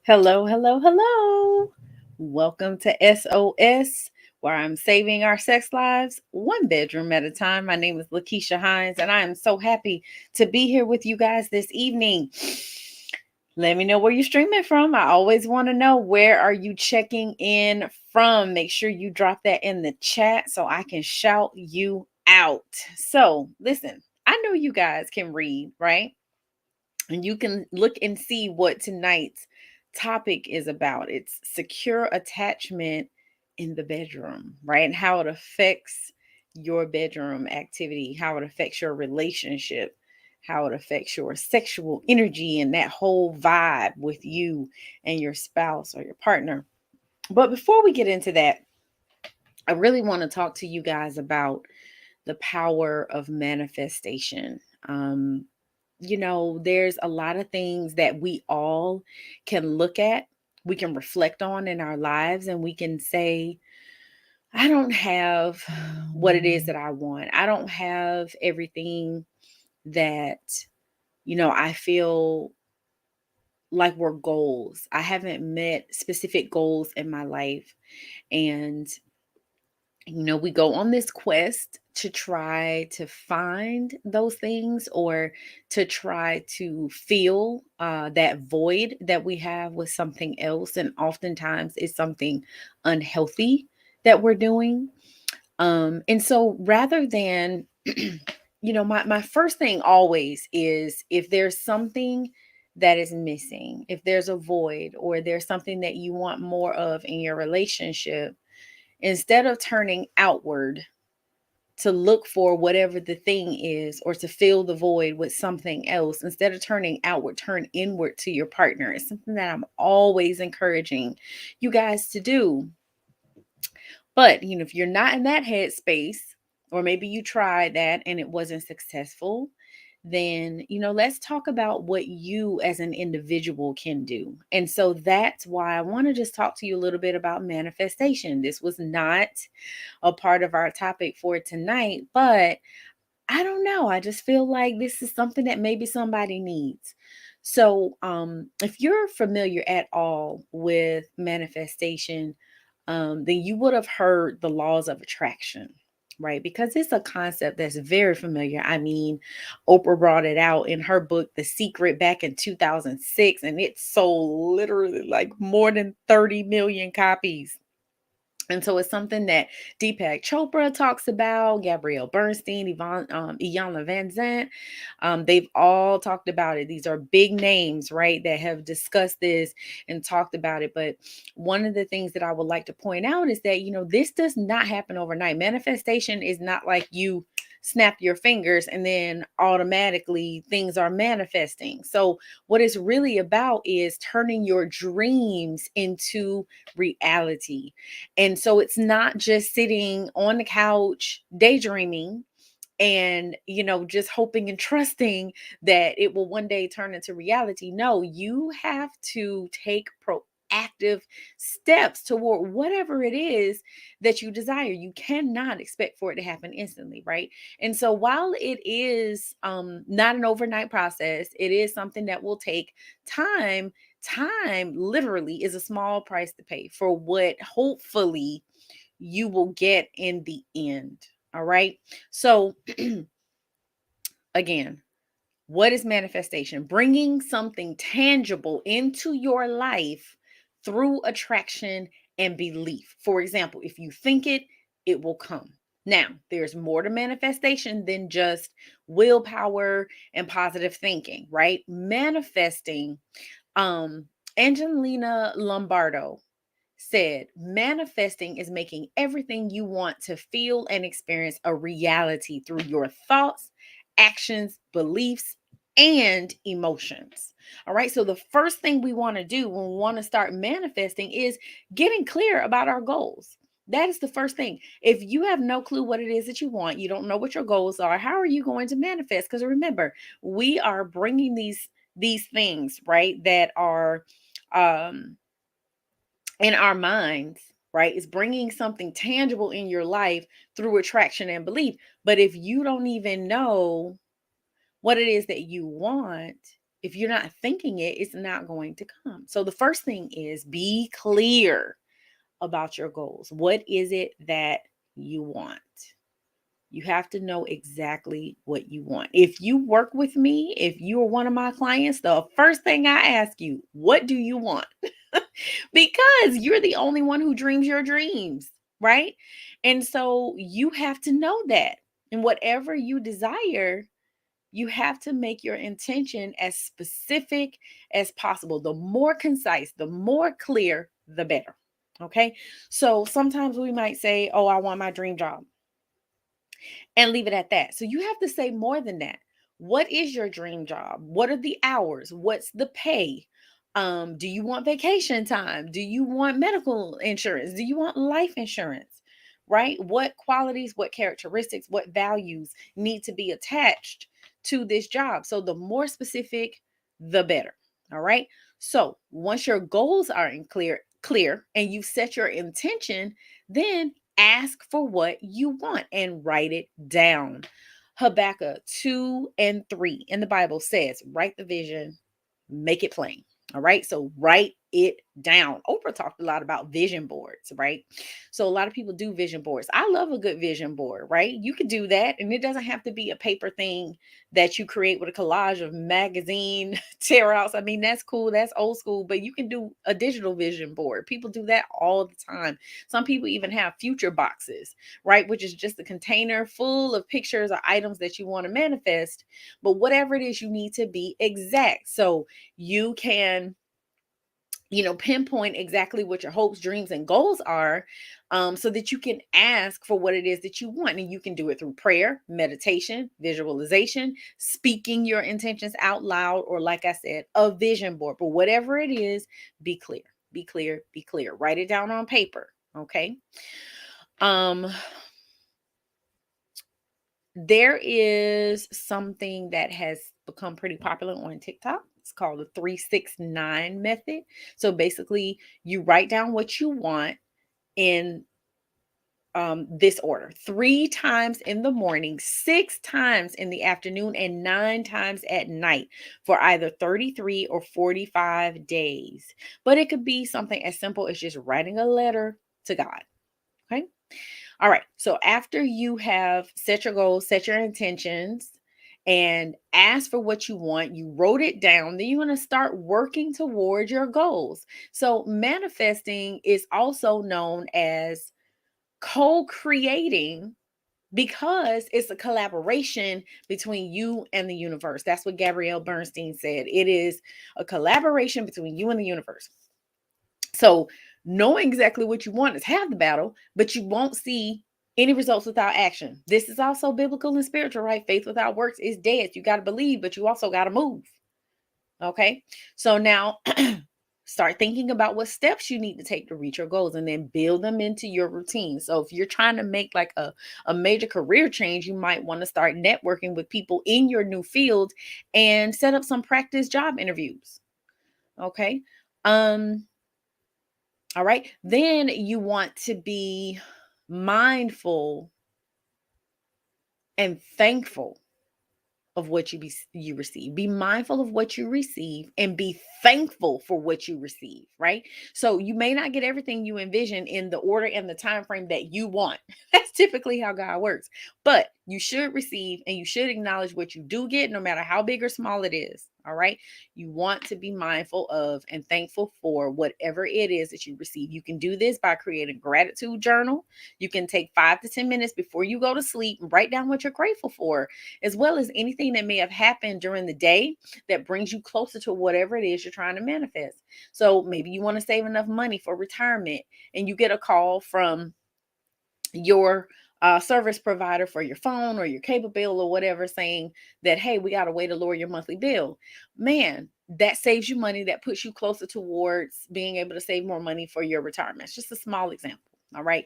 Hello, hello, hello. Welcome to SOS, where I'm saving our sex lives one bedroom at a time. My name is LaKeesha Hines, and I am so happy to be here with you guys this evening. Let me know where you're streaming from. I always want to know, where are you checking in from? Make sure you drop that in the chat so I can shout you out. So, listen, I know you guys can read, right? And you can look and see what tonight's topic is about. It's secure attachment in the bedroom, right? And how it affects your bedroom activity, how it affects your relationship, how it affects your sexual energy and that whole vibe with you and your spouse or your partner. But before we get into that, I really want to talk to you guys about the power of manifestation. There's a lot of things that we all can look at, we can reflect on in our lives, and we can say, I don't have what it is that I want. I don't have everything that, I feel like were goals. I haven't met specific goals in my life. And we go on this quest to try to find those things, or to try to fill that void that we have with something else. And oftentimes it's something unhealthy that we're doing. And so rather than, my first thing always is, if there's something that is missing, if there's a void, or there's something that you want more of in your relationship, instead of turning outward to look for whatever the thing is, or to fill the void with something else, instead of turning outward, turn inward to your partner. It's something that I'm always encouraging you guys to do. But, if you're not in that headspace, or maybe you tried that and it wasn't successful, then, let's talk about what you as an individual can do. And so that's why I want to just talk to you a little bit about manifestation. This was not a part of our topic for tonight, but I don't know. I just feel like this is something that maybe somebody needs. So, if you're familiar at all with manifestation, then you would have heard the laws of attraction, right? Because it's a concept that's very familiar. I mean, Oprah brought it out in her book, The Secret, back in 2006, and it sold literally like more than 30 million copies. And so it's something that Deepak Chopra talks about, Gabrielle Bernstein, Iyanla Van Zant. They've all talked about it. These are big names, right, that have discussed this and talked about it. But one of the things that I would like to point out is that, this does not happen overnight. Manifestation is not like you snap your fingers and then automatically things are manifesting. So what it's really about is turning your dreams into reality. And so it's not just sitting on the couch daydreaming and, just hoping and trusting that it will one day turn into reality. No, you have to take proactive steps toward whatever it is that you desire. You cannot expect for it to happen instantly, right? And so while it is not an overnight process, it is something that will take time. Time literally is a small price to pay for what hopefully you will get in the end. All right. So, again, what is manifestation? Bringing something tangible into your life through attraction and belief. For example, if you think it, it will come. Now, there's more to manifestation than just willpower and positive thinking, right? Manifesting, um, Angelina Lombardo said, manifesting is making everything you want to feel and experience a reality through your thoughts, actions, beliefs, and emotions. All right. So, the first thing we want to do when we want to start manifesting is getting clear about our goals. That is the first thing. If you have no clue what it is that you want, you don't know what your goals are, how are you going to manifest? Because remember, we are bringing these things, right, that are um in our minds, right? It's bringing something tangible in your life through attraction and belief. But if you don't even know what it is that you want, If you're not thinking it, it's not going to come. So the first thing is be clear about your goals. What is it that you want? You have to know exactly what you want. If you work with me, if you are one of my clients, the first thing I ask you, what do you want? Because you're the only one who dreams your dreams, right? And so you have to know that. And whatever you desire, you have to make your intention as specific as possible. The more concise, the more clear, the better. Okay. So sometimes we might say, oh, I want my dream job, and leave it at that. So you have to say more than that. What is your dream job? What are the hours? What's the pay? Do you want vacation time? Do you want medical insurance? Do you want life insurance? Right? What qualities, what characteristics, what values need to be attached to this job? So the more specific, the better. All right. So once your goals are in clear and you set your intention, then ask for what you want and write it down. Habakkuk 2 and 3 in the Bible says, write the vision, make it plain. All right. So write it down. Oprah talked a lot about vision boards, right? So a lot of people do vision boards. I love a good vision board, right? You could do that. And it doesn't have to be a paper thing that you create with a collage of magazine tear outs. I mean, that's cool. That's old school, but you can do a digital vision board. People do that all the time. Some people even have future boxes, right? Which is just a container full of pictures or items that you want to manifest. But whatever it is, you need to be exact. So you can pinpoint exactly what your hopes, dreams, and goals are, so that you can ask for what it is that you want. And you can do it through prayer, meditation, visualization, speaking your intentions out loud, or like I said, a vision board. But whatever it is, be clear, be clear, be clear. Write it down on paper. Okay. Um, there is something that has become pretty popular on TikTok. It's called the 369 method. So basically, you write down what you want in this order: 3 times in the morning, 6 times in the afternoon, and 9 times at night for either 33 or 45 days. But it could be something as simple as just writing a letter to God. Okay. All right. So after you have set your goals, set your intentions, and ask for what you want, you wrote it down, then you're going to start working towards your goals. So manifesting is also known as co-creating, because it's a collaboration between you and the universe. That's what Gabrielle Bernstein said. It is a collaboration between you and the universe. So knowing exactly what you want is half the battle, but you won't see any results without action. This is also biblical and spiritual, right? Faith without works is dead. You got to believe, but you also got to move. Okay. So now start thinking about what steps you need to take to reach your goals, and then build them into your routine. So if you're trying to make like a major career change, you might want to start networking with people in your new field and set up some practice job interviews. Okay. Um, all right. Then you want to be mindful and thankful of what you receive. Be mindful of what you receive and be thankful for what you receive, right? So you may not get everything you envision in the order and the time frame that you want. That's typically how God works. But you should receive and you should acknowledge what you do get, no matter how big or small it is. All right. You want to be mindful of and thankful for whatever it is that you receive. You can do this by creating a gratitude journal. You can take 5 to 10 minutes before you go to sleep and write down what you're grateful for, as well as anything that may have happened during the day that brings you closer to whatever it is you're trying to manifest. So maybe you want to save enough money for retirement, and you get a call from your service provider for your phone or your cable bill or whatever, saying that, hey, we got a way to lower your monthly bill. Man, that saves you money. That puts you closer towards being able to save more money for your retirement. It's just a small example. All right.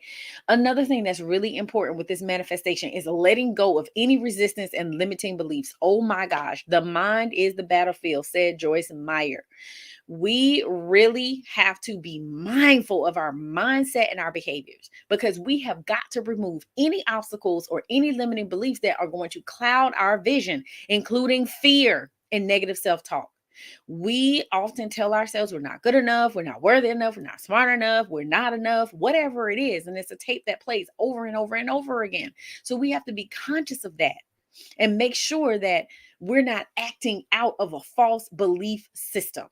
Another thing that's really important with this manifestation is letting go of any resistance and limiting beliefs. Oh my gosh, the mind is the battlefield, said Joyce Meyer. We really have to be mindful of our mindset and our behaviors, because we have got to remove any obstacles or any limiting beliefs that are going to cloud our vision, including fear and negative self-talk. We often tell ourselves we're not good enough, we're not worthy enough, we're not smart enough, we're not enough, whatever it is. And it's a tape that plays over and over and over again. So we have to be conscious of that and make sure that we're not acting out of a false belief system.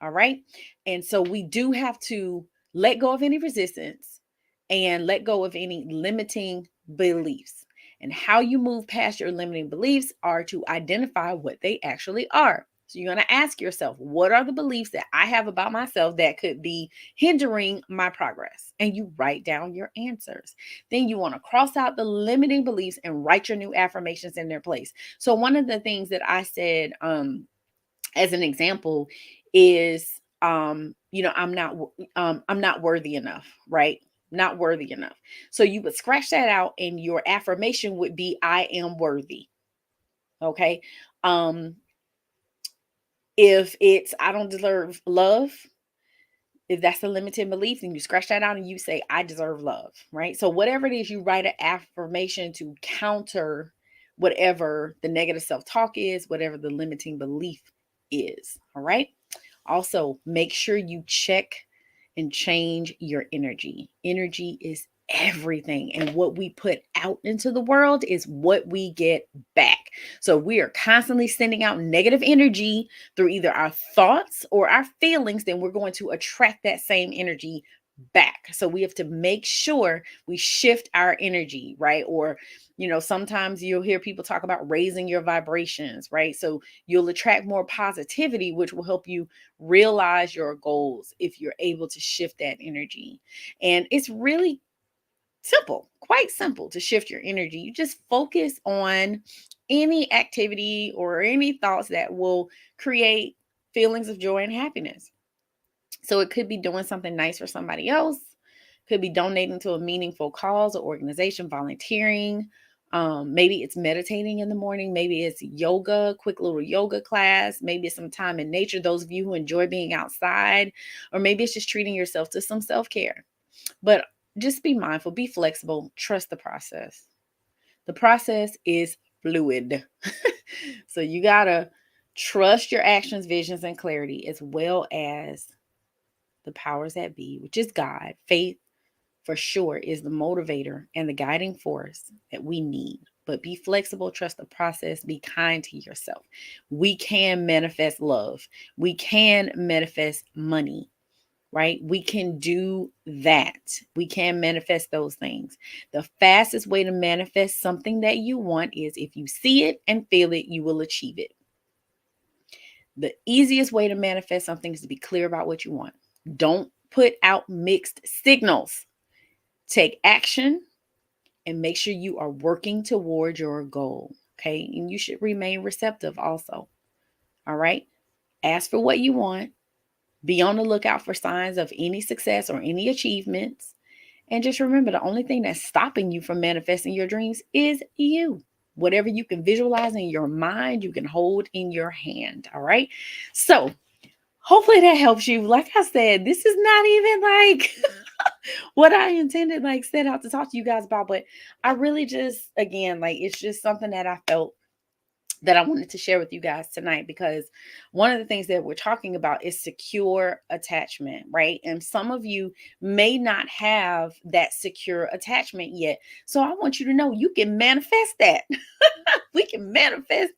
All right. And so we do have to let go of any resistance and let go of any limiting beliefs. And how you move past your limiting beliefs are to identify what they actually are. So you're going to ask yourself, what are the beliefs that I have about myself that could be hindering my progress? And you write down your answers. Then you want to cross out the limiting beliefs and write your new affirmations in their place. So one of the things that I said, as an example, is I'm not worthy enough, right? Not worthy enough. So you would scratch that out and your affirmation would be I am worthy. Okay. If it's I don't deserve love, if that's a limited belief, then you scratch that out and you say I deserve love, right? So whatever it is, you write an affirmation to counter whatever the negative self-talk is, whatever the limiting belief is. All right. Also, make sure you check and change your energy. Energy is everything. And what we put out into the world is what we get back. So we are constantly sending out negative energy through either our thoughts or our feelings, then we're going to attract that same energy back. So we have to make sure we shift our energy, right? Or, sometimes you'll hear people talk about raising your vibrations, right? So you'll attract more positivity, which will help you realize your goals if you're able to shift that energy. And it's really simple, quite simple to shift your energy. You just focus on any activity or any thoughts that will create feelings of joy and happiness. So it could be doing something nice for somebody else, could be donating to a meaningful cause or organization, volunteering. Maybe it's meditating in the morning. Maybe it's yoga, quick little yoga class. Maybe it's some time in nature, those of you who enjoy being outside, or maybe it's just treating yourself to some self-care. But just be mindful, be flexible, trust the process. The process is fluid. So you got to trust your actions, visions, and clarity, as well as the powers that be, which is God. Faith, for sure, is the motivator and the guiding force that we need. But be flexible, trust the process, be kind to yourself. We can manifest love. We can manifest money, right? We can do that. We can manifest those things. The fastest way to manifest something that you want is if you see it and feel it, you will achieve it. The easiest way to manifest something is to be clear about what you want. Don't put out mixed signals. Take action and make sure you are working toward your goal. Okay. And you should remain receptive also. All right. Ask for what you want. Be on the lookout for signs of any success or any achievements. And just remember, the only thing that's stopping you from manifesting your dreams is you. Whatever you can visualize in your mind, you can hold in your hand. All right. So hopefully that helps you. Like I said, this is not even like what I intended, like set out to talk to you guys about, but I really just, again, like it's just something that I felt that I wanted to share with you guys tonight, because one of the things that we're talking about is secure attachment, right? And some of you may not have that secure attachment yet. So I want you to know you can manifest that. We can manifest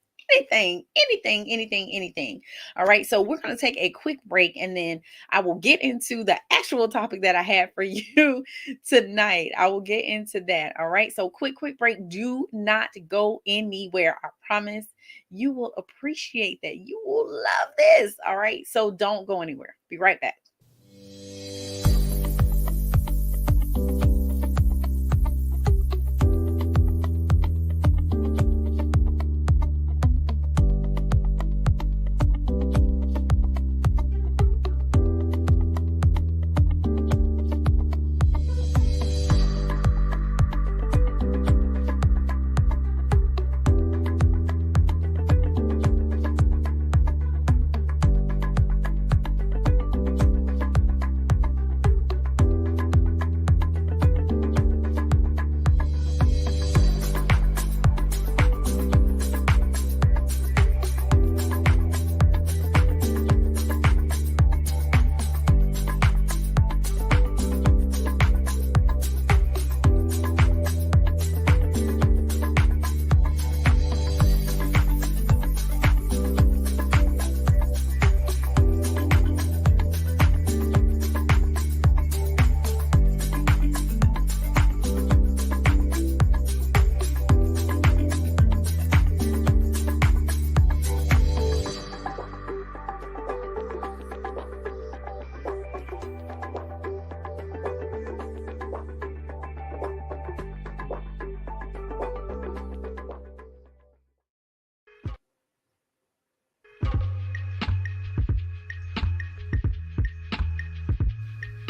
anything. All right. So we're going to take a quick break and then I will get into the actual topic that I had for you tonight. I will get into that. All right. So quick break. Do not go anywhere. I promise you will appreciate that. You will love this. All right. So don't go anywhere. Be right back.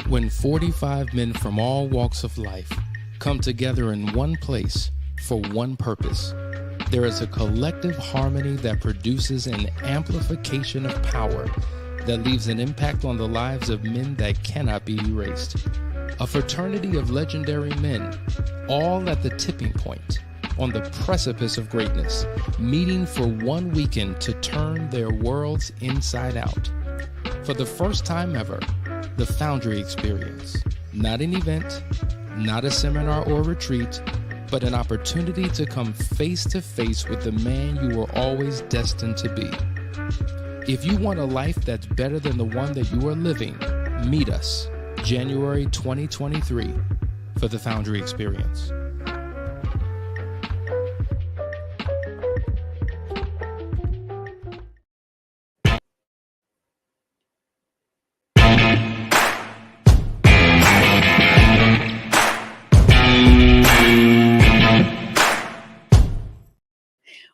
When 45 men from all walks of life come together in one place for one purpose, there is a collective harmony that produces an amplification of power that leaves an impact on the lives of men that cannot be erased. A fraternity of legendary men, all at the tipping point, on the precipice of greatness, meeting for one weekend to turn their worlds inside out. For the first time ever, the Foundry Experience. Not an event, not a seminar or retreat, but an opportunity to come face to face with the man you were always destined to be. If you want a life that's better than the one that you are living, meet us January 2023 for the Foundry Experience.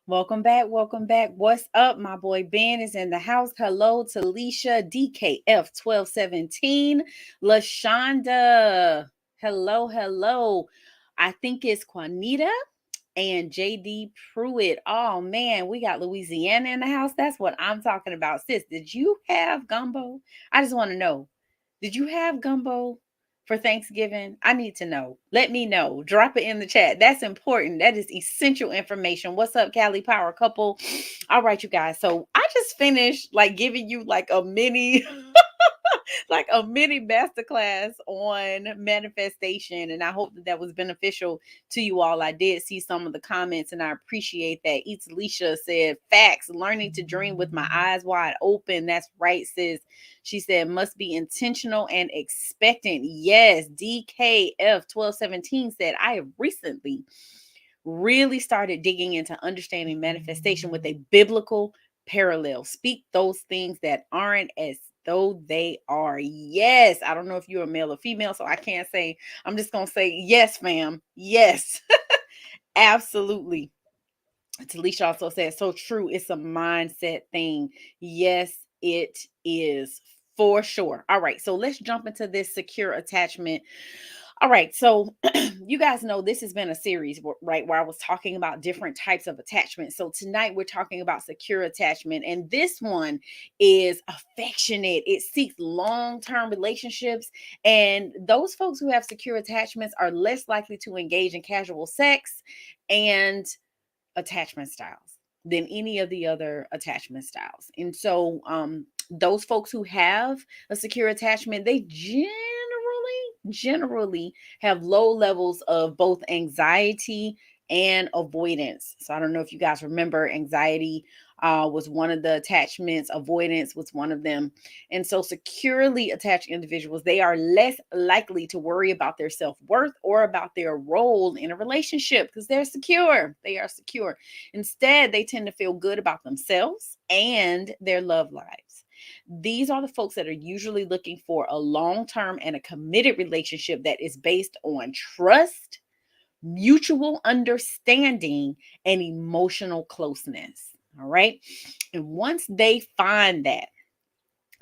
Welcome back. Welcome back. What's up? My boy Ben is in the house. Hello to LaKeesha, DKF 1217, LaShonda. Hello, hello. I think it's Juanita and JD Pruitt. Oh man, we got Louisiana in the house. That's what I'm talking about. Sis, did you have gumbo? I just want to know. Did you have gumbo for Thanksgiving? I need to know. Let me know. Drop it in the chat. That's important. That is essential information. What's up, Cali Power Couple? All right, you guys. So I just finished like giving you like a mini like a mini masterclass on manifestation. And I hope that that was beneficial to you all. I did see some of the comments and I appreciate that. Eats Alicia said, facts, learning to dream with my eyes wide open. That's right, sis. She said, must be intentional and expectant. Yes, DKF 1217 said, I have recently really started digging into understanding manifestation with a biblical parallel. Speak those things that aren't as though they are. Yes. I don't know if you're a male or female, so I can't say. I'm just going to say, yes, fam. Yes. Absolutely. Talisha also said, so true. It's a mindset thing. Yes, it is for sure. All right. So let's jump into this secure attachment. All right. So you guys know this has been a series, right, where I was talking about different types of attachment. So tonight we're talking about secure attachment. And this one is affectionate. It seeks long-term relationships. And those folks who have secure attachments are less likely to engage in casual sex and attachment styles than any of the other attachment styles. And so those folks who have a secure attachment, they generally have low levels of both anxiety and avoidance. So I don't know if you guys remember, anxiety was one of the attachments, avoidance was one of them. And so securely attached individuals, they are less likely to worry about their self-worth or about their role in a relationship because they're secure. They are secure. Instead, they tend to feel good about themselves and their love lives. These are the folks that are usually looking for a long-term and a committed relationship that is based on trust, mutual understanding, and emotional closeness. All right. And once they find that,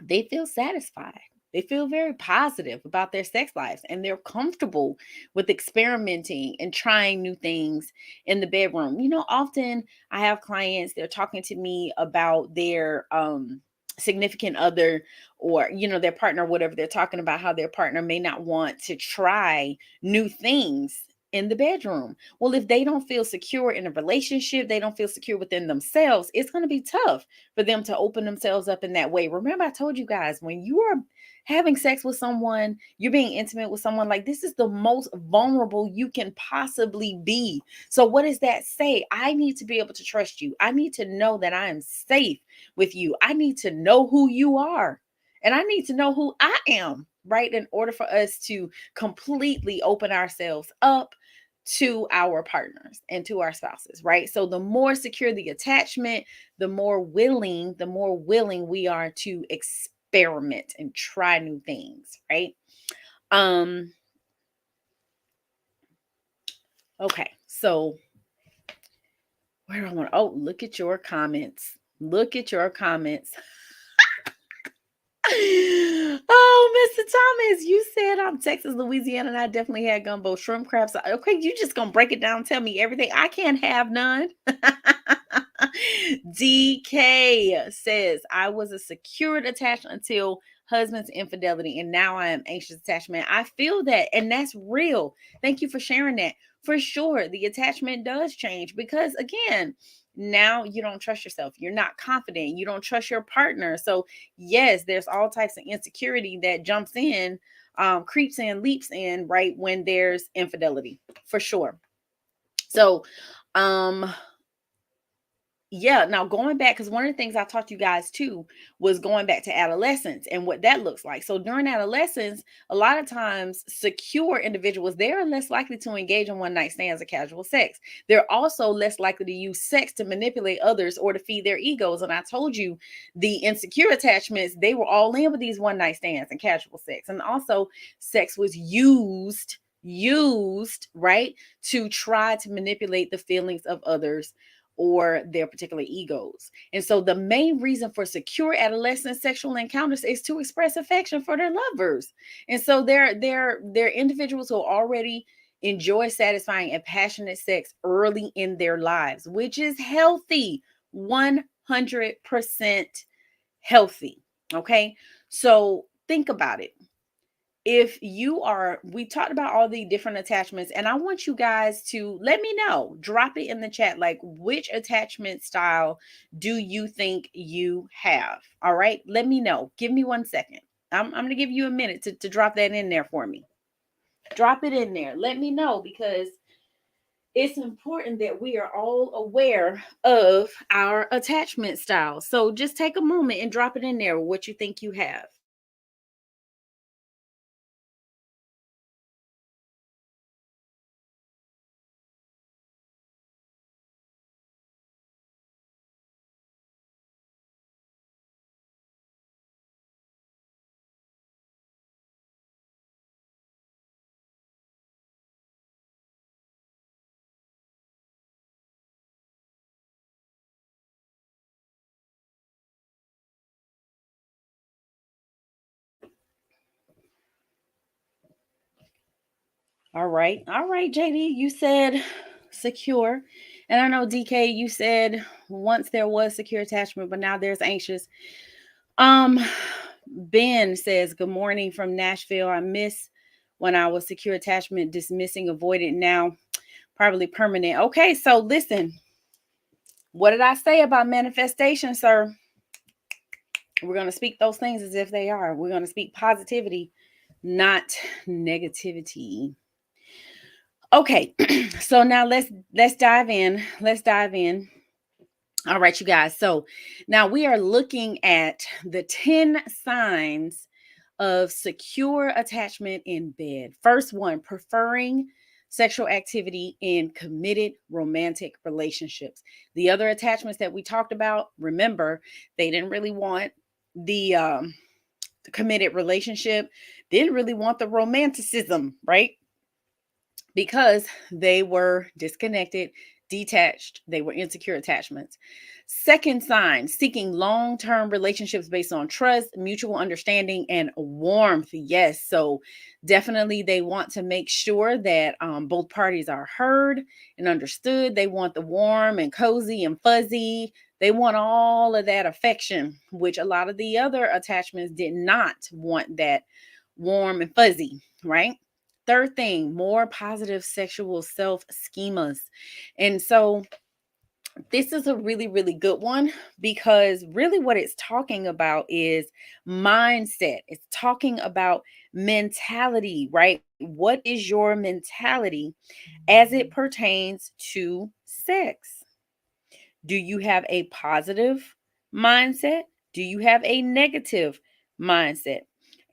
they feel satisfied. They feel very positive about their sex lives and they're comfortable with experimenting and trying new things in the bedroom. You know, often I have clients, they're talking to me about their significant other or their partner, whatever. They're talking about how their partner may not want to try new things in the bedroom. Well, if they don't feel secure in a relationship, they don't feel secure within themselves, it's going to be tough for them to open themselves up in that way. Remember, I told you guys, when you are having sex with someone, you're being intimate with someone, like this is the most vulnerable you can possibly be. So what does that say? I need to be able to trust you. I need to know that I am safe with you. I need to know who you are. And I need to know who I am, right? In order for us to completely open ourselves up to our partners and to our spouses, right? So the more secure the attachment, the more willing we are to experiment and try new things, right? Okay, so where do I want? Oh, look at your comments. Look at your comments. Oh, Mr. Thomas, you said I'm Texas, Louisiana, and I definitely had gumbo, shrimp, crabs. Okay, you just gonna break it down, tell me everything. I can't have none. DK says I was a secured attachment until husband's infidelity, and now I am anxious attachment. I feel that, and that's real. Thank you for sharing that. For sure, the attachment does change because again, now you don't trust yourself. You're not confident. You don't trust your partner. So yes, there's all types of insecurity that jumps in, creeps in, leaps in right when there's infidelity, for sure. So, um, yeah, now going back, because one of the things I taught you guys too was going back to adolescence and what that looks like. So during adolescence, a lot of times secure individuals, they are less likely to engage in one night stands or casual sex. They're also less likely to use sex to manipulate others or to feed their egos. And I told you the insecure attachments, they were all in with these one night stands and casual sex. And also sex was used right to try to manipulate the feelings of others or their particular egos. And so the main reason for secure adolescent sexual encounters is to express affection for their lovers. And so they're individuals who already enjoy satisfying and passionate sex early in their lives, which is healthy, 100% healthy. Okay? So think about it. If you are, we talked about all the different attachments, and I want you guys to let me know, drop it in the chat, like which attachment style do you think you have? All right, let me know. Give me 1 second. I'm going to give you a minute to drop that in there for me. Drop it in there. Let me know because it's important that we are all aware of our attachment styles. So just take a moment and drop it in there, what you think you have. All right, JD, you said secure. And I know DK, you said once there was secure attachment, but now there's anxious. Um, Ben says, good morning from Nashville. I miss when I was secure attachment, dismissing, avoided, now probably permanent. Okay, so listen, what did I say about manifestation, sir? We're going to speak those things as if they are. We're going to speak positivity, not negativity. Okay, so now let's dive in. Let's dive in. All right, you guys. So now we are looking at the 10 signs of secure attachment in bed. First one, preferring sexual activity in committed romantic relationships. The other attachments that we talked about, remember, they didn't really want the committed relationship, didn't really want the romanticism, right? Because they were disconnected, detached, they were insecure attachments. Second sign, seeking long term relationships based on trust, mutual understanding, and warmth. Yes. So definitely they want to make sure that both parties are heard and understood. They want the warm and cozy and fuzzy. They want all of that affection, which a lot of the other attachments did not want that warm and fuzzy, right? Third thing, more positive sexual self schemas. And so this is a really, really good one because really what it's talking about is mindset. It's talking about mentality, right? What is your mentality as it pertains to sex? Do you have a positive mindset? Do you have a negative mindset?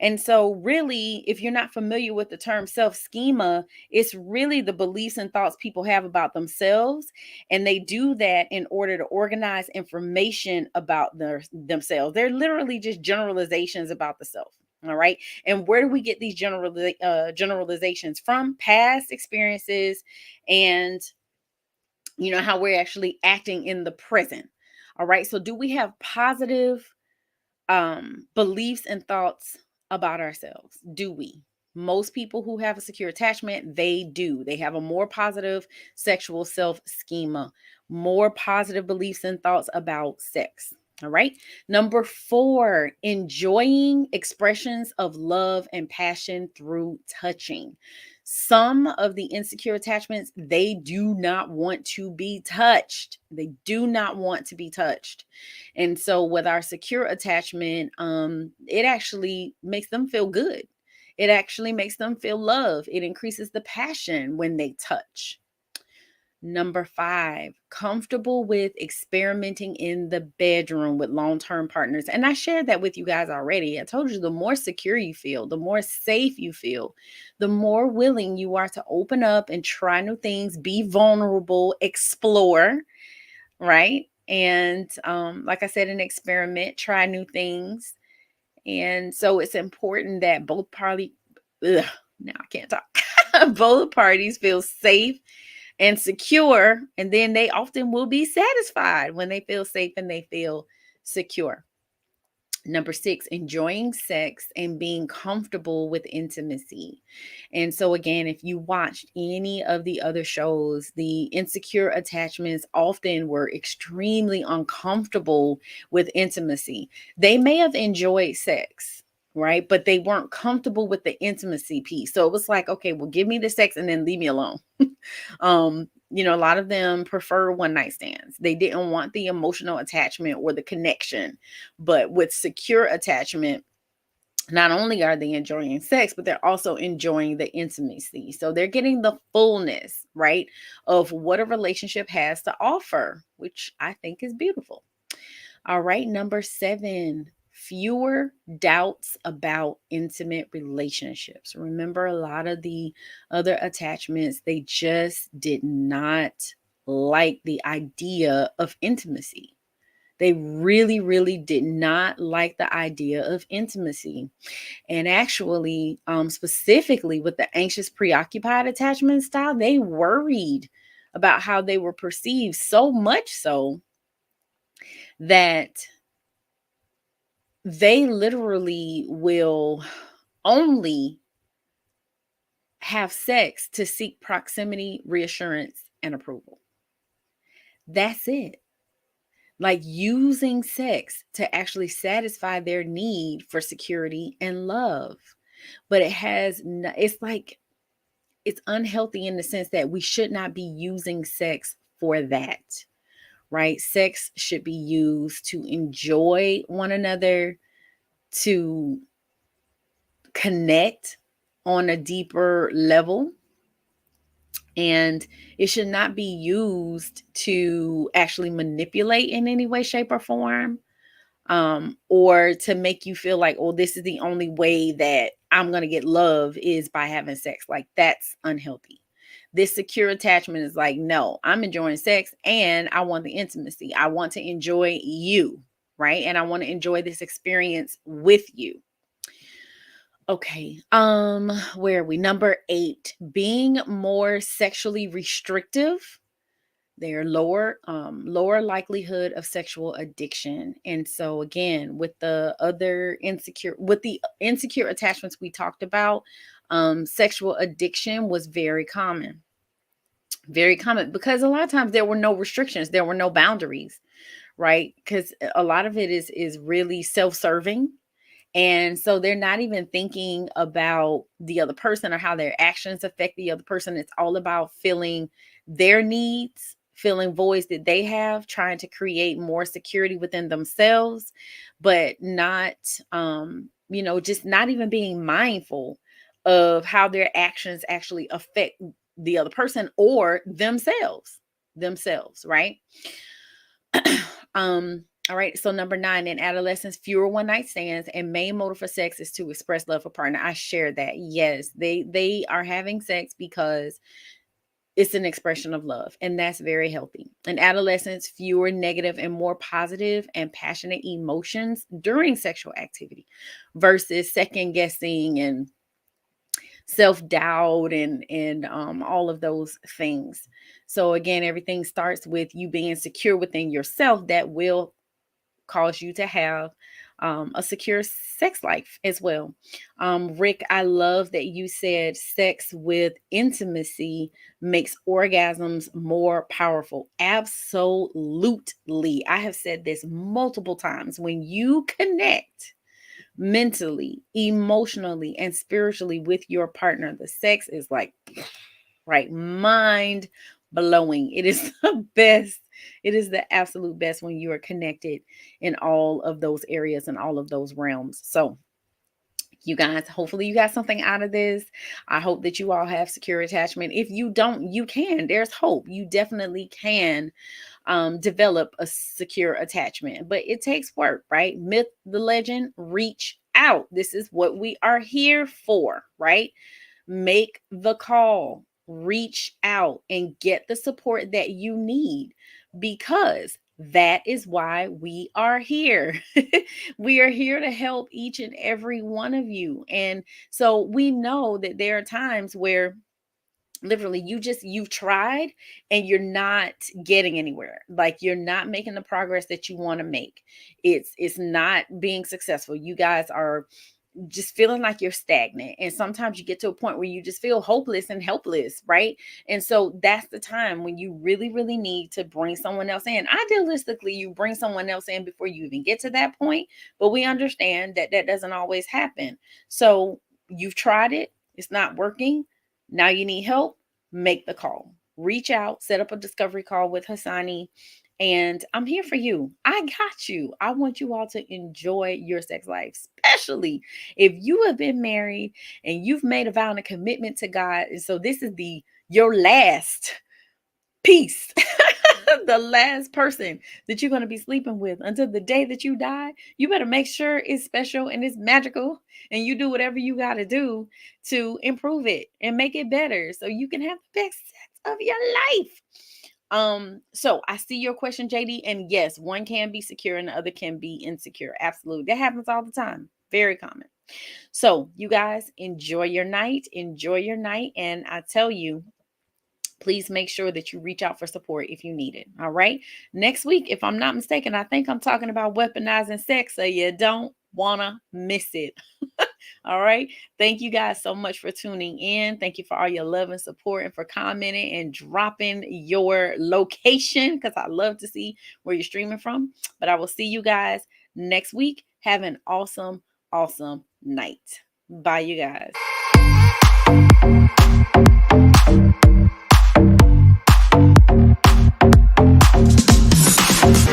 And so, really, if you're not familiar with the term self schema, it's really the beliefs and thoughts people have about themselves. And they do that in order to organize information about themselves. They're literally just generalizations about the self. All right. And where do we get these generalizations from? Past experiences and how we're actually acting in the present. All right. So do we have positive Beliefs and thoughts about ourselves. Do we? Most people who have a secure attachment, they do. They have a more positive sexual self schema, more positive beliefs and thoughts about sex. All right. Number four, enjoying expressions of love and passion through touching. Some of the insecure attachments, they do not want to be touched. They do not want to be touched. And so with our secure attachment, it actually makes them feel good. It actually makes them feel love. It increases the passion when they touch. Number five, comfortable with experimenting in the bedroom with long term partners. And I shared that with you guys already. I told you the more secure you feel, the more safe you feel, the more willing you are to open up and try new things, be vulnerable, explore, right? And like I said, an experiment, try new things. And so it's important that both parties, now I can't talk, both parties feel safe and secure, and then they often will be satisfied when they feel safe and they feel secure. Number six, enjoying sex and being comfortable with intimacy. And so, again, if you watched any of the other shows, the insecure attachments often were extremely uncomfortable with intimacy. They may have enjoyed sex, right? But they weren't comfortable with the intimacy piece. So it was like, okay, well, give me the sex and then leave me alone. A lot of them prefer one night stands. They didn't want the emotional attachment or the connection. But with secure attachment, not only are they enjoying sex, but they're also enjoying the intimacy. So they're getting the fullness, right, of what a relationship has to offer, which I think is beautiful. All right, number seven, fewer doubts about intimate relationships. Remember, a lot of the other attachments, they just did not like the idea of intimacy. They really, really did not like the idea of intimacy. And actually, specifically with the anxious, preoccupied attachment style, they worried about how they were perceived, so much so that they literally will only have sex to seek proximity, reassurance, and approval. That's it. Like using sex to actually satisfy their need for security and love. But it's like it's unhealthy in the sense that we should not be using sex for that, right? Sex should be used to enjoy one another, to connect on a deeper level, and it should not be used to actually manipulate in any way, shape, or form, or to make you feel like, oh, this is the only way that I'm going to get love is by having sex. Like, that's unhealthy. This secure attachment is like, no, I'm enjoying sex and I want the intimacy. I want to enjoy you, right? And I want to enjoy this experience with you. Okay. Where are we? Number eight, being more sexually restrictive. They're lower likelihood of sexual addiction. And so again, with the insecure attachments we talked about, sexual addiction was very common. Very common because a lot of times there were no restrictions, there were no boundaries, right? Because a lot of it is really self-serving, and so they're not even thinking about the other person or how their actions affect the other person. It's all about filling their needs, filling voids that they have, trying to create more security within themselves, but not, just not even being mindful of how their actions actually affect the other person or themselves, right? All right. So number nine, in adolescence, fewer one night stands, and main motive for sex is to express love for partner. I share that. Yes, they are having sex because it's an expression of love, and that's very healthy. In adolescence, fewer negative and more positive and passionate emotions during sexual activity versus second guessing and self-doubt and all of those things. So again, everything starts with you being secure within yourself. That will cause you to have a secure sex life as well. Rick, I love that you said sex with intimacy makes orgasms more powerful. Absolutely. I have said this multiple times. When you connect mentally, emotionally, and spiritually with your partner, the sex is like, right, mind blowing. It is the best. It is the absolute best when you are connected in all of those areas and all of those realms. So, you guys, hopefully you got something out of this. I hope that you all have secure attachment. If you don't, you can. There's hope. You definitely can develop a secure attachment, but it takes work, right? Myth the legend, reach out. This is what we are here for, right? Make the call, reach out, and get the support that you need, because that is why we are here. We are here to help each and every one of you. And so we know that there are times where literally you've tried and you're not getting anywhere, like you're not making the progress that you want to make. It's not being successful. You guys are just feeling like you're stagnant, and sometimes you get to a point where you just feel hopeless and helpless, right? And so that's the time when you really really need to bring someone else in. Idealistically, you bring someone else in before you even get to that point, but we understand that that doesn't always happen. So you've tried it, it's not working, now you need help. Make the call, reach out, set up a discovery call with Hassani, and I'm here for you. I got you. I want you all to enjoy your sex life, especially if you have been married and you've made a vow and a commitment to God. And so this is the your last piece, the last person that you're going to be sleeping with until the day that you die. You better make sure it's special and it's magical, and you do whatever you got to do to improve it and make it better so you can have the best sex of your life. So I see your question, JD, and yes, one can be secure and the other can be insecure. Absolutely. That happens all the time. Very common. So, you guys, enjoy your night. Enjoy your night. And I tell you, please make sure that you reach out for support if you need it. All right. Next week, if I'm not mistaken, I think I'm talking about weaponizing sex. So you don't want to miss it. All right. Thank you guys so much for tuning in. Thank you for all your love and support and for commenting and dropping your location, because I love to see where you're streaming from. But I will see you guys next week. Have an awesome, awesome night. Bye, you guys.